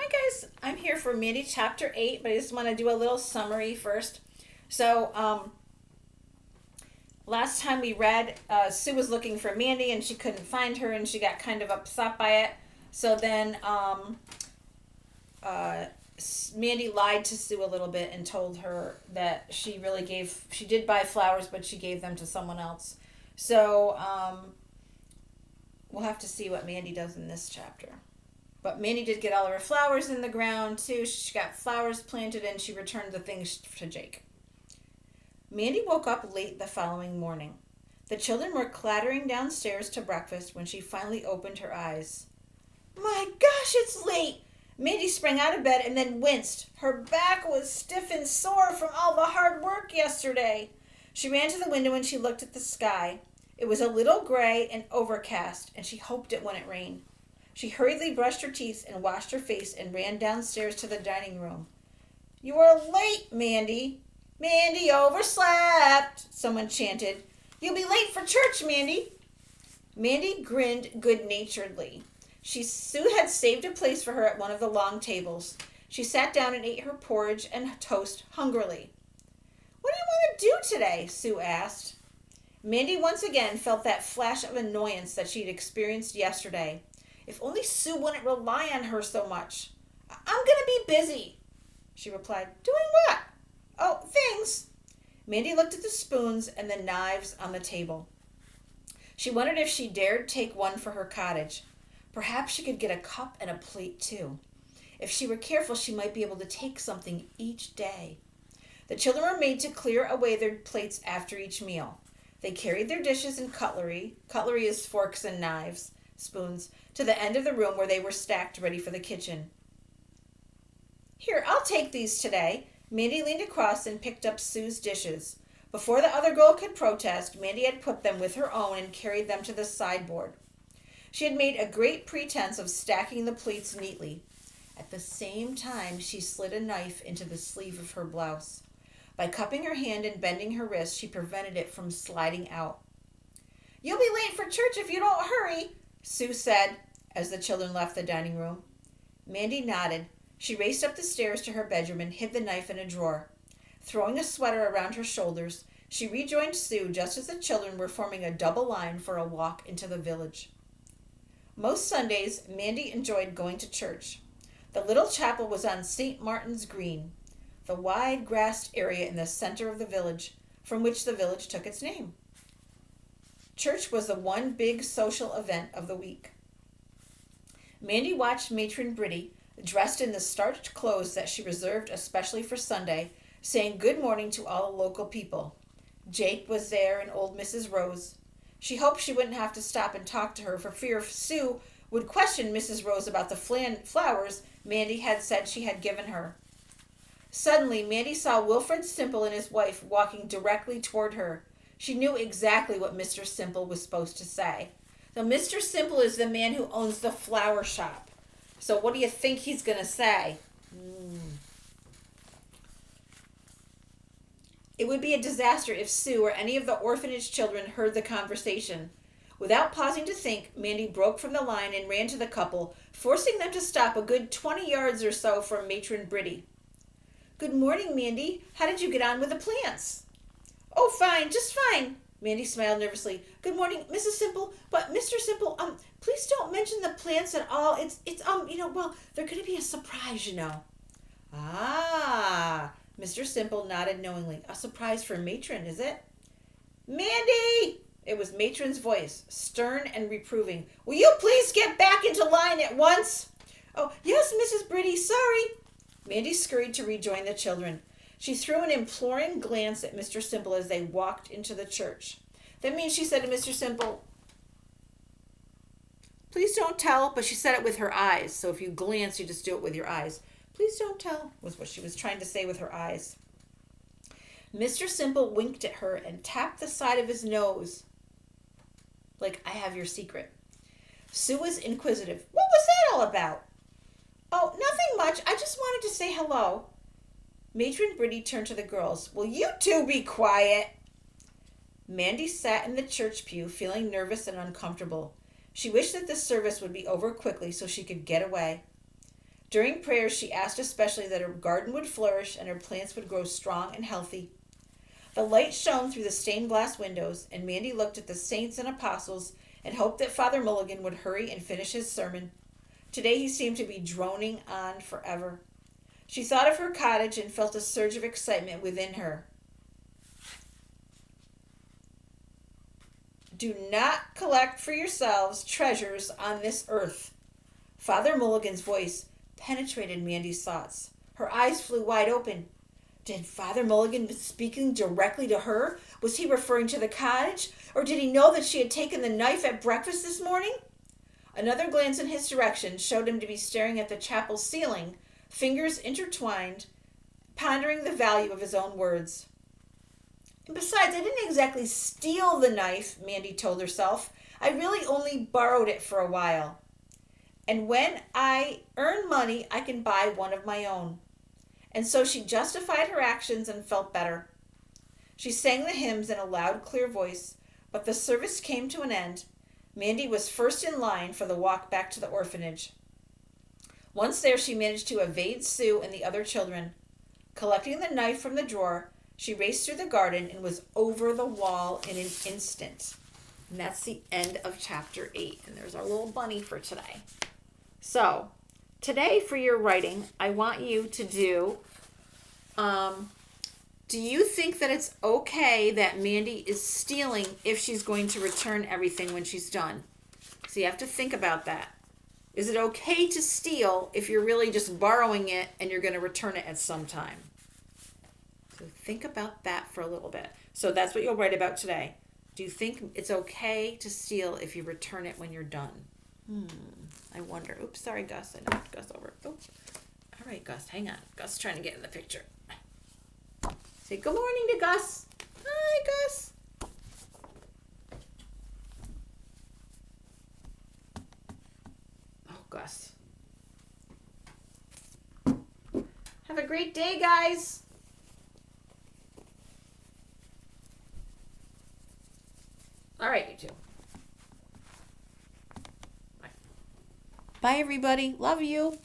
Hi guys, I'm here for Mandy Chapter 8, but I just want to do a little summary first. So, last time we read, Sue was looking for Mandy and she couldn't find her and she got kind of upset by it. So then uh, Mandy lied to Sue a little bit and told her that she did buy flowers, but she gave them to someone else. So, we'll have to see what Mandy does in this chapter. But Mandy did get all of her flowers in the ground too. She got flowers planted and she returned the things to Jake. Mandy woke up late the following morning. The children were clattering downstairs to breakfast when she finally opened her eyes. My gosh, it's late! Mandy sprang out of bed and then winced. Her back was stiff and sore from all the hard work yesterday. She ran to the window and she looked at the sky. It was a little gray and overcast, and she hoped it wouldn't rain. She hurriedly brushed her teeth and washed her face and ran downstairs to the dining room. You are late, Mandy. Mandy overslept, someone chanted. You'll be late for church, Mandy. Mandy grinned good-naturedly. Sue had saved a place for her at one of the long tables. She sat down and ate her porridge and toast hungrily. What do you want to do today? Sue asked. Mandy once again felt that flash of annoyance that she'd experienced yesterday. If only Sue wouldn't rely on her so much. I'm going to be busy, she replied. Doing what? Oh, things. Mandy looked at the spoons and the knives on the table. She wondered if she dared take one for her cottage. Perhaps she could get a cup and a plate too. If she were careful, she might be able to take something each day. The children were made to clear away their plates after each meal. They carried their dishes and cutlery is forks and knives, spoons, to the end of the room where they were stacked ready for the kitchen. Here, I'll take these today. Mandy leaned across and picked up Sue's dishes. Before the other girl could protest, Mandy had put them with her own and carried them to the sideboard. She had made a great pretense of stacking the plates neatly. At the same time, she slid a knife into the sleeve of her blouse. By cupping her hand and bending her wrist, she prevented it from sliding out. You'll be late for church if you don't hurry, Sue said as the children left the dining room. Mandy nodded. She raced up the stairs to her bedroom and hid the knife in a drawer. Throwing a sweater around her shoulders, she rejoined Sue just as the children were forming a double line for a walk into the village. Most Sundays, Mandy enjoyed going to church. The little chapel was on St. Martin's Green, the wide grassed area in the center of the village, from which the village took its name. Church was the one big social event of the week. Mandy watched Matron Briddy, dressed in the starched clothes that she reserved especially for Sunday, saying good morning to all the local people. Jake was there and old Mrs. Rose. She hoped she wouldn't have to stop and talk to her for fear Sue would question Mrs. Rose about the flowers Mandy had said she had given her. Suddenly, Mandy saw Wilfred Simple and his wife walking directly toward her. She knew exactly what Mr. Simple was supposed to say. Now, Mr. Simple is the man who owns the flower shop. So what do you think he's going to say? It would be a disaster if Sue or any of the orphanage children heard the conversation. Without pausing to think, Mandy broke from the line and ran to the couple, forcing them to stop a good 20 yards or so from Matron Briddy. Good morning, Mandy. How did you get on with the plants? Oh, fine, just fine. Mandy smiled nervously. Good morning, Mrs. Simple, but Mr. Simple, please don't mention the plants at all. It's they're going to be a surprise, Ah, Mr. Simple nodded knowingly. A surprise for Matron, is it? Mandy! It was Matron's voice, stern and reproving. Will you please get back into line at once? Oh, yes, Mrs. Briddy, sorry. Mandy scurried to rejoin the children. She threw an imploring glance at Mr. Simple as they walked into the church. That means she said to Mr. Simple, please don't tell, but she said it with her eyes. So if you glance, you just do it with your eyes. Please don't tell, was what she was trying to say with her eyes. Mr. Simple winked at her and tapped the side of his nose. Like, I have your secret. Sue was inquisitive. What was that all about? Oh, nothing much. I just wanted to say hello. Matron Briddy turned to the girls. Will you two be quiet? Mandy sat in the church pew, feeling nervous and uncomfortable. She wished that the service would be over quickly so she could get away. During prayers, she asked especially that her garden would flourish and her plants would grow strong and healthy. The light shone through the stained glass windows, and Mandy looked at the saints and apostles and hoped that Father Mulligan would hurry and finish his sermon. Today he seemed to be droning on forever. She thought of her cottage and felt a surge of excitement within her. Do not collect for yourselves treasures on this earth. Father Mulligan's voice penetrated Mandy's thoughts. Her eyes flew wide open. Did Father Mulligan be speaking directly to her? Was he referring to the cottage? Or did he know that she had taken the knife at breakfast this morning? Another glance in his direction showed him to be staring at the chapel ceiling, fingers intertwined, pondering the value of his own words. And besides, I didn't exactly steal the knife, Mandy told herself. I really only borrowed it for a while. And when I earn money, I can buy one of my own. And so she justified her actions and felt better. She sang the hymns in a loud, clear voice, but the service came to an end. Mandy was first in line for the walk back to the orphanage. Once there, she managed to evade Sue and the other children. Collecting the knife from the drawer, she raced through the garden and was over the wall in an instant. And that's the end of chapter 8. And there's our little bunny for today. So, today for your writing, I want you to do you think that it's okay that Mandy is stealing if she's going to return everything when she's done? So you have to think about that. Is it okay to steal if you're really just borrowing it and you're going to return it at some time? So think about that for a little bit. So that's what you'll write about today. Do you think it's okay to steal if you return it when you're done? I wonder. Oops, sorry, Gus. I knocked Gus over. Oops. All right, Gus, hang on. Gus is trying to get in the picture. Say good morning to Gus. Hi, Gus. Oh, Gus. Have a great day, guys. All right, you two. Bye, everybody. Love you.